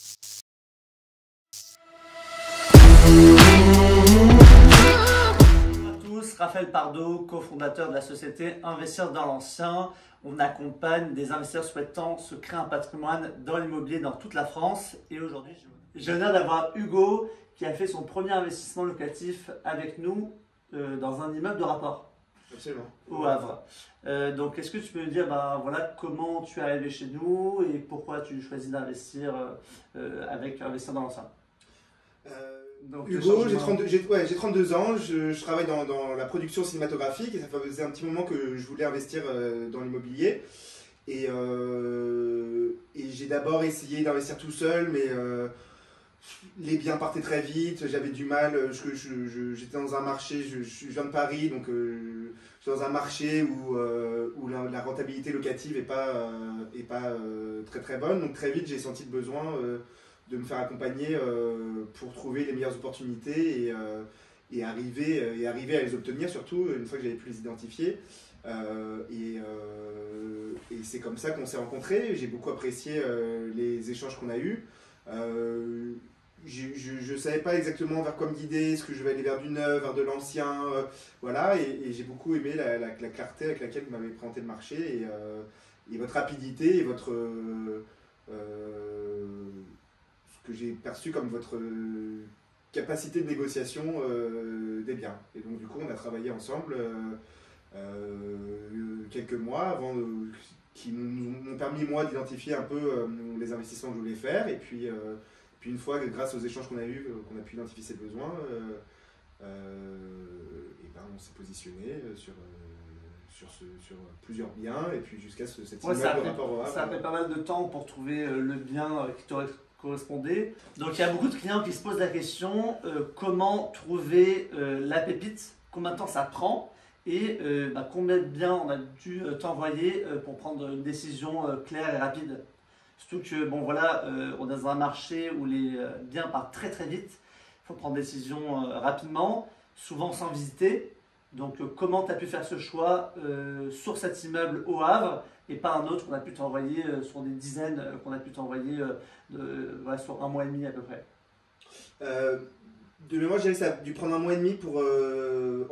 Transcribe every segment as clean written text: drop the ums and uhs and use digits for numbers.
Bonjour à tous, Raphaël Pardo, cofondateur de la société Investir dans l'ancien. On accompagne des investisseurs souhaitant se créer un patrimoine dans l'immobilier dans toute la France. Et aujourd'hui, j'ai l'honneur d'avoir Hugo qui a fait son premier investissement locatif avec nous dans un immeuble de rapport. Absolument. Au Havre. Donc, est-ce que tu peux me dire voilà, comment tu es arrivé chez nous et pourquoi tu choisis d'investir avec Investir dans l'ancien? Donc, Hugo, j'ai 32 ans, je travaille dans la production cinématographique et ça faisait un petit moment que je voulais investir dans l'immobilier. Et j'ai d'abord essayé d'investir tout seul, mais les biens partaient très vite, j'avais du mal, j'étais dans un marché, je viens de Paris, donc je suis dans un marché où la rentabilité locative n'est pas très très bonne, donc très vite j'ai senti le besoin de me faire accompagner pour trouver les meilleures opportunités et arriver à les obtenir, surtout une fois que j'avais pu les identifier. Et c'est comme ça qu'on s'est rencontrés. J'ai beaucoup apprécié les échanges qu'on a eus. Je ne savais pas exactement vers quoi me guider, est-ce que je vais aller vers du neuf, vers de l'ancien, voilà, et j'ai beaucoup aimé la clarté avec laquelle vous m'avez présenté le marché et votre rapidité et votre ce que j'ai perçu comme votre capacité de négociation des biens. Et donc du coup on a travaillé ensemble quelques mois avant qui m'ont permis moi d'identifier un peu les investissements que je voulais faire et puis une fois grâce aux échanges qu'on a eus qu'on a pu identifier ses besoins et ben on s'est positionné sur plusieurs biens et puis jusqu'à cette immeuble de rapport au Havre. Ça a fait pas mal de temps pour trouver le bien qui t'aurait correspondait. Donc il y a beaucoup de clients qui se posent la question comment trouver la pépite, combien de temps ça prend et combien de biens on a dû t'envoyer pour prendre une décision claire et rapide. Surtout que bon voilà, on est dans un marché où les biens partent très très vite, il faut prendre des décisions rapidement, souvent sans visiter. Donc comment tu as pu faire ce choix sur cet immeuble au Havre et pas un autre qu'on a pu t'envoyer sur des dizaines, qu'on a pu t'envoyer voilà, sur un mois et demi à peu près? De mémoire, je dirais que ça a dû prendre un mois et demi pour,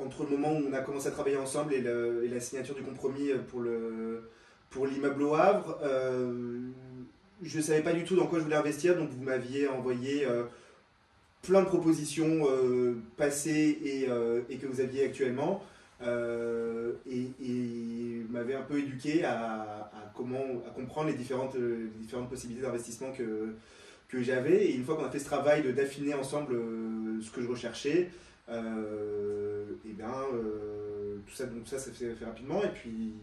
entre le moment où on a commencé à travailler ensemble et la signature du compromis pour l'immeuble au Havre. Je ne savais pas du tout dans quoi je voulais investir, donc vous m'aviez envoyé plein de propositions passées et que vous aviez actuellement et m'avait un peu éduqué à comprendre les différentes possibilités d'investissement que j'avais. Et une fois qu'on a fait ce travail d'affiner ensemble ce que je recherchais, tout ça s'est fait rapidement. Et puis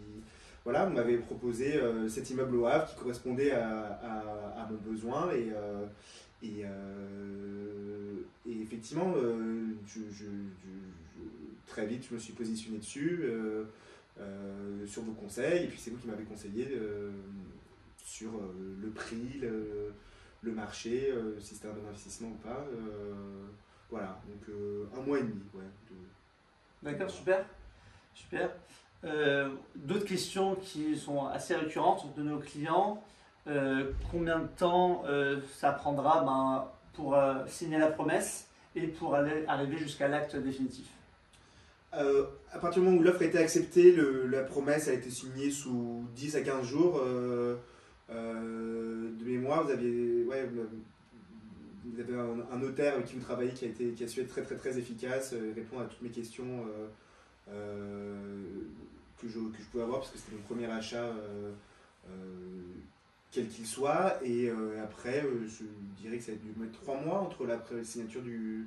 voilà, vous m'avez proposé cet immeuble au Havre qui correspondait à mon besoin et effectivement, très vite, je me suis positionné dessus, sur vos conseils, et puis c'est vous qui m'avez conseillé sur le prix, le marché, si c'était un bon investissement ou pas. Voilà, donc un mois et demi. Ouais, D'accord, super. Super. D'autres questions qui sont assez récurrentes de nos clients. Combien de temps ça prendra pour signer la promesse et pour arriver jusqu'à l'acte définitif? À partir du moment où l'offre a été acceptée, la promesse a été signée sous 10 à 15 jours. De mémoire, vous avez un notaire avec qui vous travaillez qui a su être très très très efficace, répondre à toutes mes questions que je pouvais avoir parce que c'était mon premier achat quel qu'il soit, et après je dirais que ça a dû mettre 3 mois entre la signature de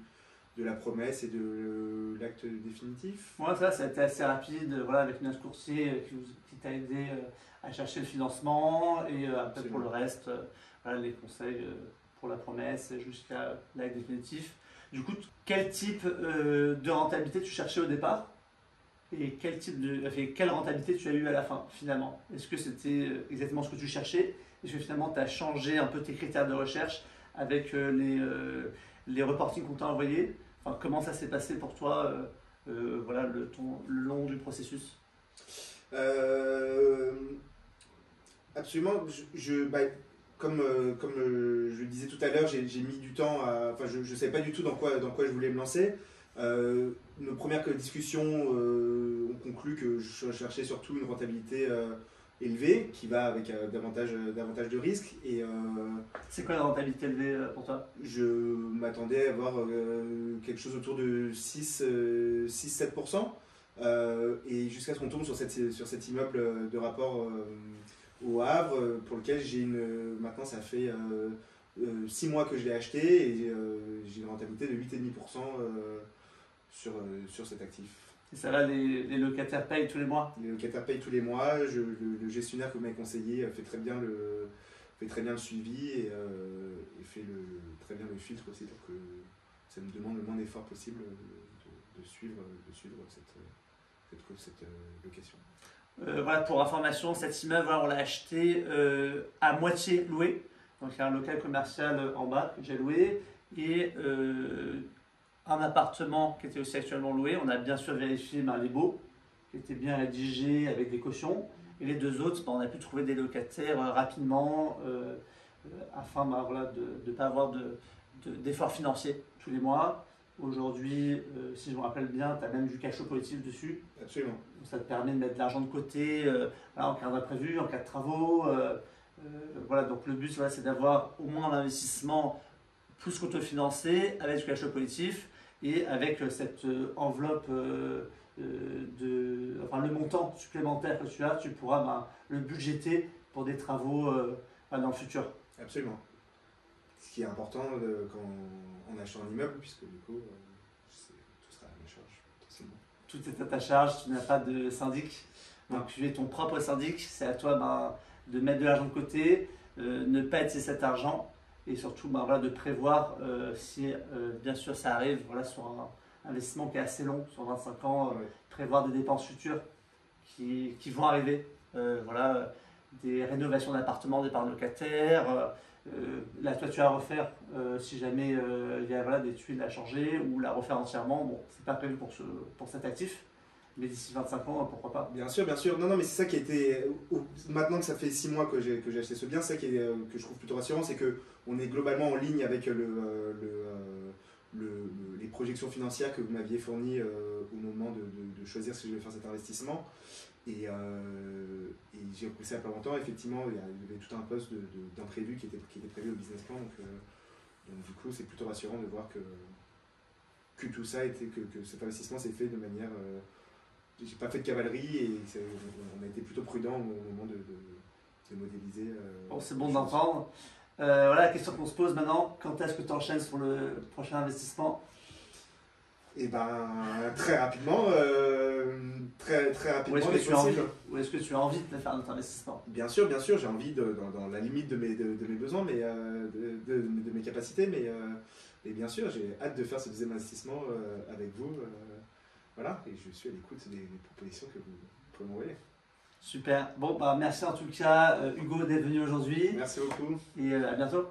la promesse et de l'acte définitif. Moi, ça a été assez rapide, voilà, avec notre courtier qui t'a aidé à chercher le financement et après pour le reste, voilà, les conseils pour la promesse jusqu'à l'acte définitif. Du coup, quel type de rentabilité tu cherchais au départ et quelle rentabilité tu as eu à la fin finalement? Est-ce que c'était exactement ce que tu cherchais? Est-ce que finalement tu as changé un peu tes critères de recherche avec les reportings qu'on t'a envoyés? Enfin, comment ça s'est passé pour toi voilà, le long du processus? Absolument. je le disais tout à l'heure, j'ai mis du temps à... Enfin, je ne savais pas du tout dans quoi je voulais me lancer. Nos premières discussions ont conclu que je cherchais surtout une rentabilité élevée, qui va avec davantage de risques. C'est quoi la rentabilité élevée pour toi? Je m'attendais à avoir quelque chose autour de 6-7%. Et jusqu'à ce qu'on tombe sur cet immeuble de rapport au Havre, pour lequel maintenant ça fait 6 mois que je l'ai acheté, et j'ai une rentabilité de 8,5% sur cet actif. Et ça va, les locataires payent tous les mois? Les locataires payent tous les mois. Le gestionnaire que vous m'avez conseillé fait très bien le suivi et fait très bien le filtre aussi, pour que ça me demande le moins d'efforts possible de suivre cette location. Voilà, pour information, cet immeuble, voilà, on l'a acheté à moitié loué. Donc il y a un local commercial en bas que j'ai loué, et un appartement qui était aussi actuellement loué. On a bien sûr vérifié les baux, qui étaient bien rédigés avec des cautions. Et les 2 autres, on a pu trouver des locataires rapidement, afin voilà, de ne pas avoir d'efforts financiers tous les mois. Aujourd'hui, si je me rappelle bien, tu as même du cash flow positif dessus. Absolument. Donc ça te permet de mettre de l'argent de côté en cas d'imprévu, en cas de travaux. Voilà, donc le but, voilà, c'est d'avoir au moins un investissement plus qu'autofinancé, avec du cash flow positif, et avec cette enveloppe enfin le montant supplémentaire que tu pourras le budgéter pour des travaux dans le futur. Absolument. Ce qui est important en achetant un immeuble, puisque du coup, tout sera à ma charge, potentiellement. Tout est à ta charge, tu n'as pas de syndic. Donc tu es ton propre syndic, c'est à toi de mettre de l'argent de côté, ne pas être cet argent, et surtout voilà, de prévoir si bien sûr ça arrive, voilà, sur un investissement qui est assez long, sur 25 ans, prévoir des dépenses futures qui vont arriver. Voilà, des rénovations d'appartements, des parts locataires, la toiture à refaire si jamais il y a voilà, des tuiles à changer, ou la refaire entièrement. Bon, c'est pas prévu pour cet actif, mais d'ici 25 ans, pourquoi pas. Bien sûr, bien sûr. Non, mais c'est ça qui a été... Maintenant que ça fait 6 mois que j'ai acheté ce bien, c'est ça que je trouve plutôt rassurant, c'est qu'on est globalement en ligne avec les projections financières que vous m'aviez fournies au moment de choisir si je vais faire cet investissement. Et j'ai repris ça il n'y a pas longtemps. Effectivement, il y avait tout un poste d'imprévu qui était prévu au business plan. Donc du coup, c'est plutôt rassurant de voir que tout ça que cet investissement s'est fait de manière... j'ai pas fait de cavalerie, et on a été plutôt prudent au moment de modéliser. Bon, c'est bon d'entendre. Voilà la question qu'on se pose maintenant. Quand est-ce que tu enchaînes sur le prochain investissement? Et très rapidement, très rapidement. Ou est-ce que tu as envie de faire un autre investissement? Bien sûr, j'ai envie dans la limite de mes besoins, mais de mes capacités, mais bien sûr, j'ai hâte de faire ce deuxième investissement avec vous. Voilà, et je suis à l'écoute des propositions que vous pouvez m'envoyer. Super. Bon, merci en tout cas, Hugo, d'être venu aujourd'hui. Merci beaucoup. Et à bientôt.